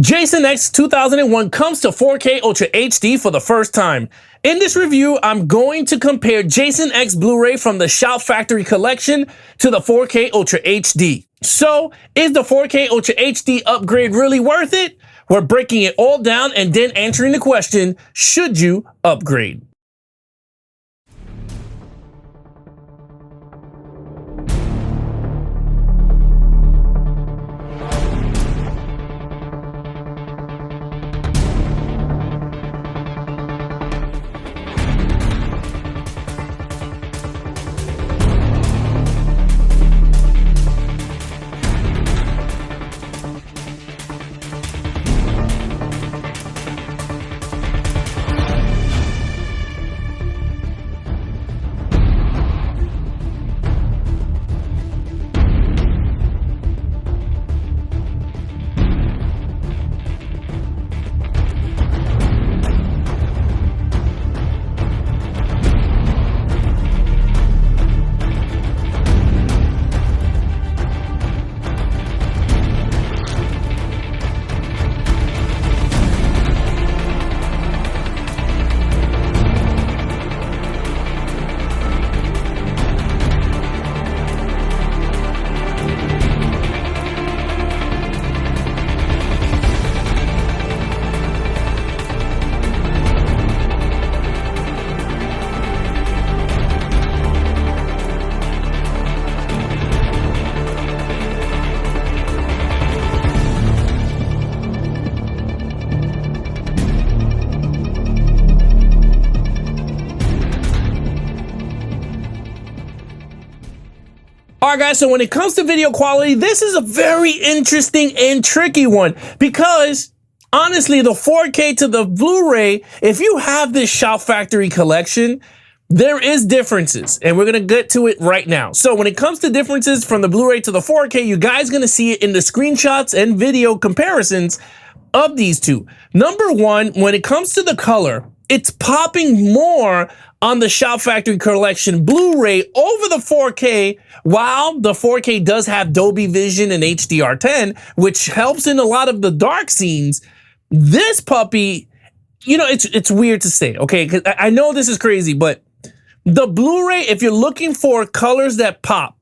Jason X 2001 comes to 4K Ultra HD for the first time. In this review, I'm going to compare Jason X Blu-ray from the Shout Factory collection to the 4K Ultra HD. So, is the 4K Ultra HD upgrade really worth it? We're breaking it all down and then answering the question, should you upgrade? Alright guys, so when it comes to video quality, this is a very interesting and tricky one because honestly, the 4K to the Blu-ray, if you have this Shout Factory collection, there is differences and we're going to get to it right now. So when it comes to differences from the Blu-ray to the 4K, you guys going to see it in the screenshots and video comparisons of these two. Number one, when it comes to the color, it's popping more on the Shout Factory collection Blu-ray over the 4K, while the 4K does have Dolby Vision and HDR10, which helps in a lot of the dark scenes. This puppy, you know, it's weird to say, okay? Because I know this is crazy, but the Blu-ray, if you're looking for colors that pop,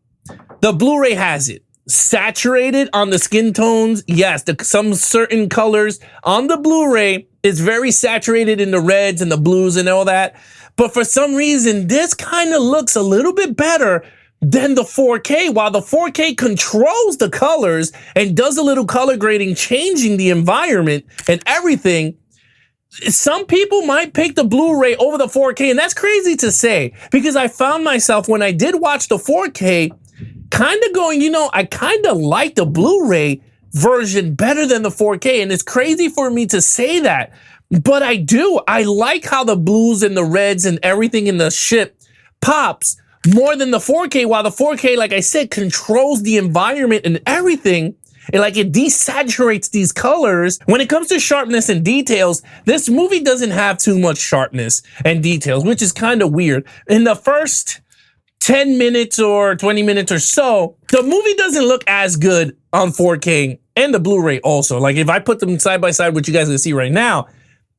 the Blu-ray has it. Saturated on the skin tones, yes, some certain colors on the Blu-ray is very saturated in the reds and the blues and all that. But for some reason, this kind of looks a little bit better than the 4K. While the 4K controls the colors and does a little color grading, changing the environment and everything, some people might pick the Blu-ray over the 4K. And that's crazy to say because I found myself when I did watch the 4K kind of going, you know, I kind of like the Blu-ray version better than the 4K. And it's crazy for me to say that. But I do. I like how the blues and the reds and everything in the ship pops more than the 4K, while the 4K, like I said, controls the environment and everything. And like it desaturates these colors. When it comes to sharpness and details, this movie doesn't have too much sharpness and details, which is kind of weird. In the first 10 minutes or 20 minutes or so, the movie doesn't look as good on 4K and the Blu-ray also. Like if I put them side by side, what you guys can see right now,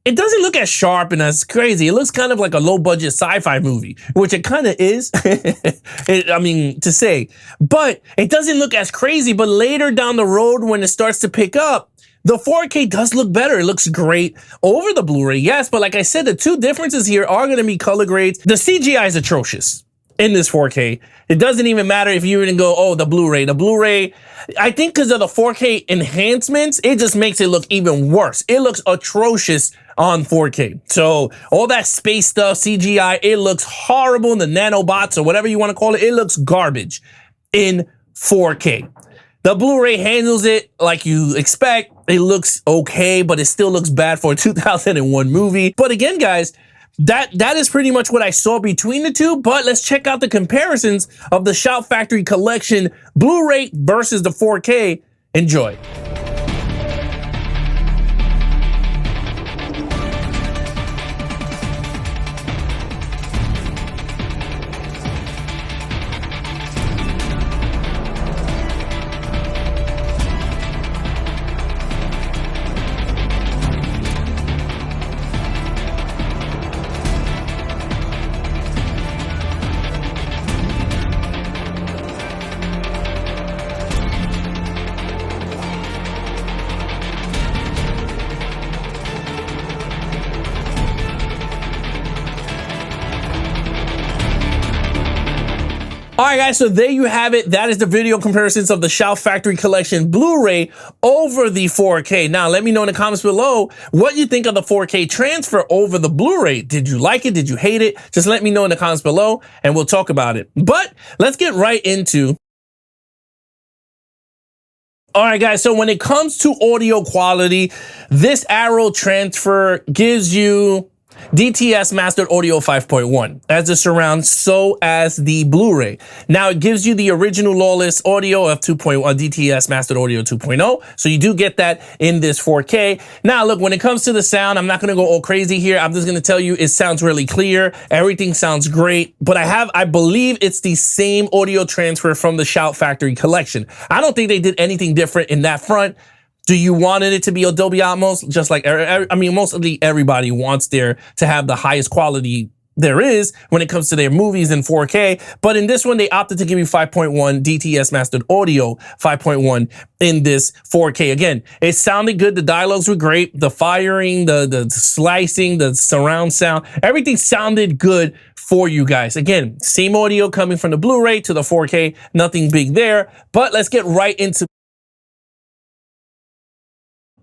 it doesn't look as sharp and as crazy. It looks kind of like a low-budget sci-fi movie, which it kind of is, I mean, to say. But it doesn't look as crazy. But later down the road, when it starts to pick up, the 4K does look better. It looks great over the Blu-ray, yes. But like I said, the two differences here are going to be color grades. The CGI is atrocious in this 4K. It doesn't even matter if you even go, oh, the Blu-ray. The Blu-ray, I think because of the 4K enhancements, it just makes it look even worse. It looks atrocious on 4K. So all that space stuff, CGI, it looks horrible. The nanobots or whatever you want to call it, it looks garbage in 4K. The Blu-ray handles it like you expect. It looks okay, but it still looks bad for a 2001 movie. But again, guys, that is pretty much what I saw between the two. But let's check out the comparisons of the Shout Factory collection Blu-ray versus the 4K. Enjoy. All right, guys, so there you have it. That is the video comparisons of the Shout Factory Collection Blu-ray over the 4K. Now, let me know in the comments below what you think of the 4K transfer over the Blu-ray. Did you like it? Did you hate it? Just let me know in the comments below and we'll talk about it. But let's get right into. All right, guys, so when it comes to audio quality, this Arrow transfer gives you DTS Mastered Audio 5.1 as the surround, so as the Blu-ray. Now it gives you the original lawless audio of 2.1 DTS Mastered Audio 2.0. So you do get that in this 4K. Now look, when it comes to the sound, I'm not going to go all crazy here. I'm just going to tell you it sounds really clear. Everything sounds great, but I believe it's the same audio transfer from the Shout Factory Collection. I don't think they did anything different in that front. Do you wanted it to be Dolby Atmos? Just like, I mean, mostly everybody wants there to have the highest quality there is when it comes to their movies in 4K. But in this one, they opted to give you 5.1 DTS Mastered Audio 5.1 in this 4K. Again, it sounded good. The dialogues were great. The firing, the slicing, the surround sound, everything sounded good for you guys. Again, same audio coming from the Blu-ray to the 4K. Nothing big there. But let's get right into.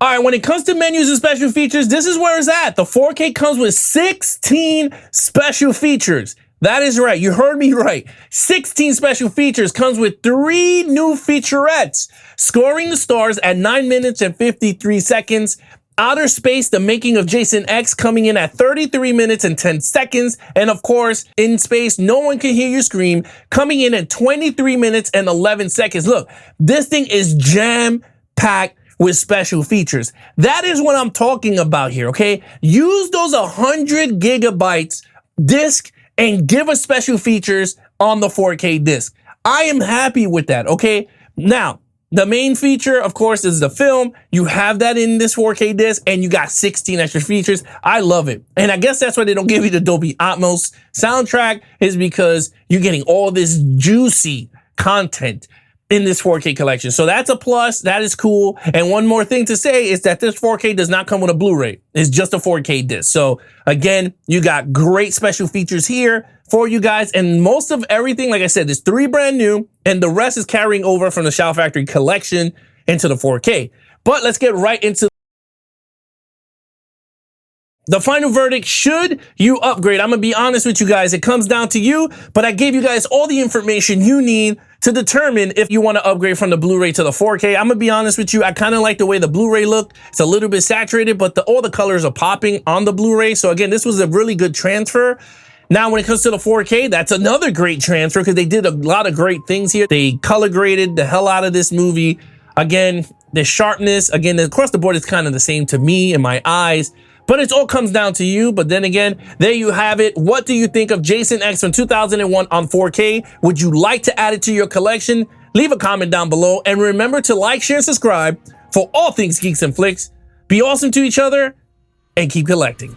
All right, when it comes to menus and special features, this is where it's at. The 4K comes with 16 special features. That is right. You heard me right. 16 special features. Comes with 3 new featurettes. Scoring the Stars at 9 minutes and 53 seconds. Outer Space, the making of Jason X, coming in at 33 minutes and 10 seconds. And of course, In Space, No One Can Hear You Scream, coming in at 23 minutes and 11 seconds. Look, this thing is jam-packed with special features. That is what I'm talking about here, okay? Use those 100 gigabytes disc and give us special features on the 4K disc. I am happy with that, okay? Now, the main feature, of course, is the film. You have that in this 4K disc and you got 16 extra features. I love it. And I guess that's why they don't give you the Dolby Atmos soundtrack, is because you're getting all this juicy content in this 4K collection. So that's a plus. That is cool. And one more thing to say is that this 4K does not come with a Blu-ray. It's just a 4K disc. So again, you got great special features here for you guys. And most of everything, like I said, there's 3 brand new and the rest is carrying over from the Shout Factory Collection into the 4K. But let's get right into the final verdict. Should you upgrade? I'm going to be honest with you guys. It comes down to you, but I gave you guys all the information you need to determine if you want to upgrade from the Blu-ray to the 4K. I'm going to be honest with you. I kind of like the way the Blu-ray looked. It's a little bit saturated, but all the colors are popping on the Blu-ray. So again, this was a really good transfer. Now, when it comes to the 4K, that's another great transfer because they did a lot of great things here. They color graded the hell out of this movie. Again, the sharpness, again, across the board, it's kind of the same to me in my eyes. But it all comes down to you. But then again, there you have it. What do you think of Jason X from 2001 on 4K? Would you like to add it to your collection? Leave a comment down below. And remember to like, share, and subscribe for all things Geeks and Flix. Be awesome to each other and keep collecting.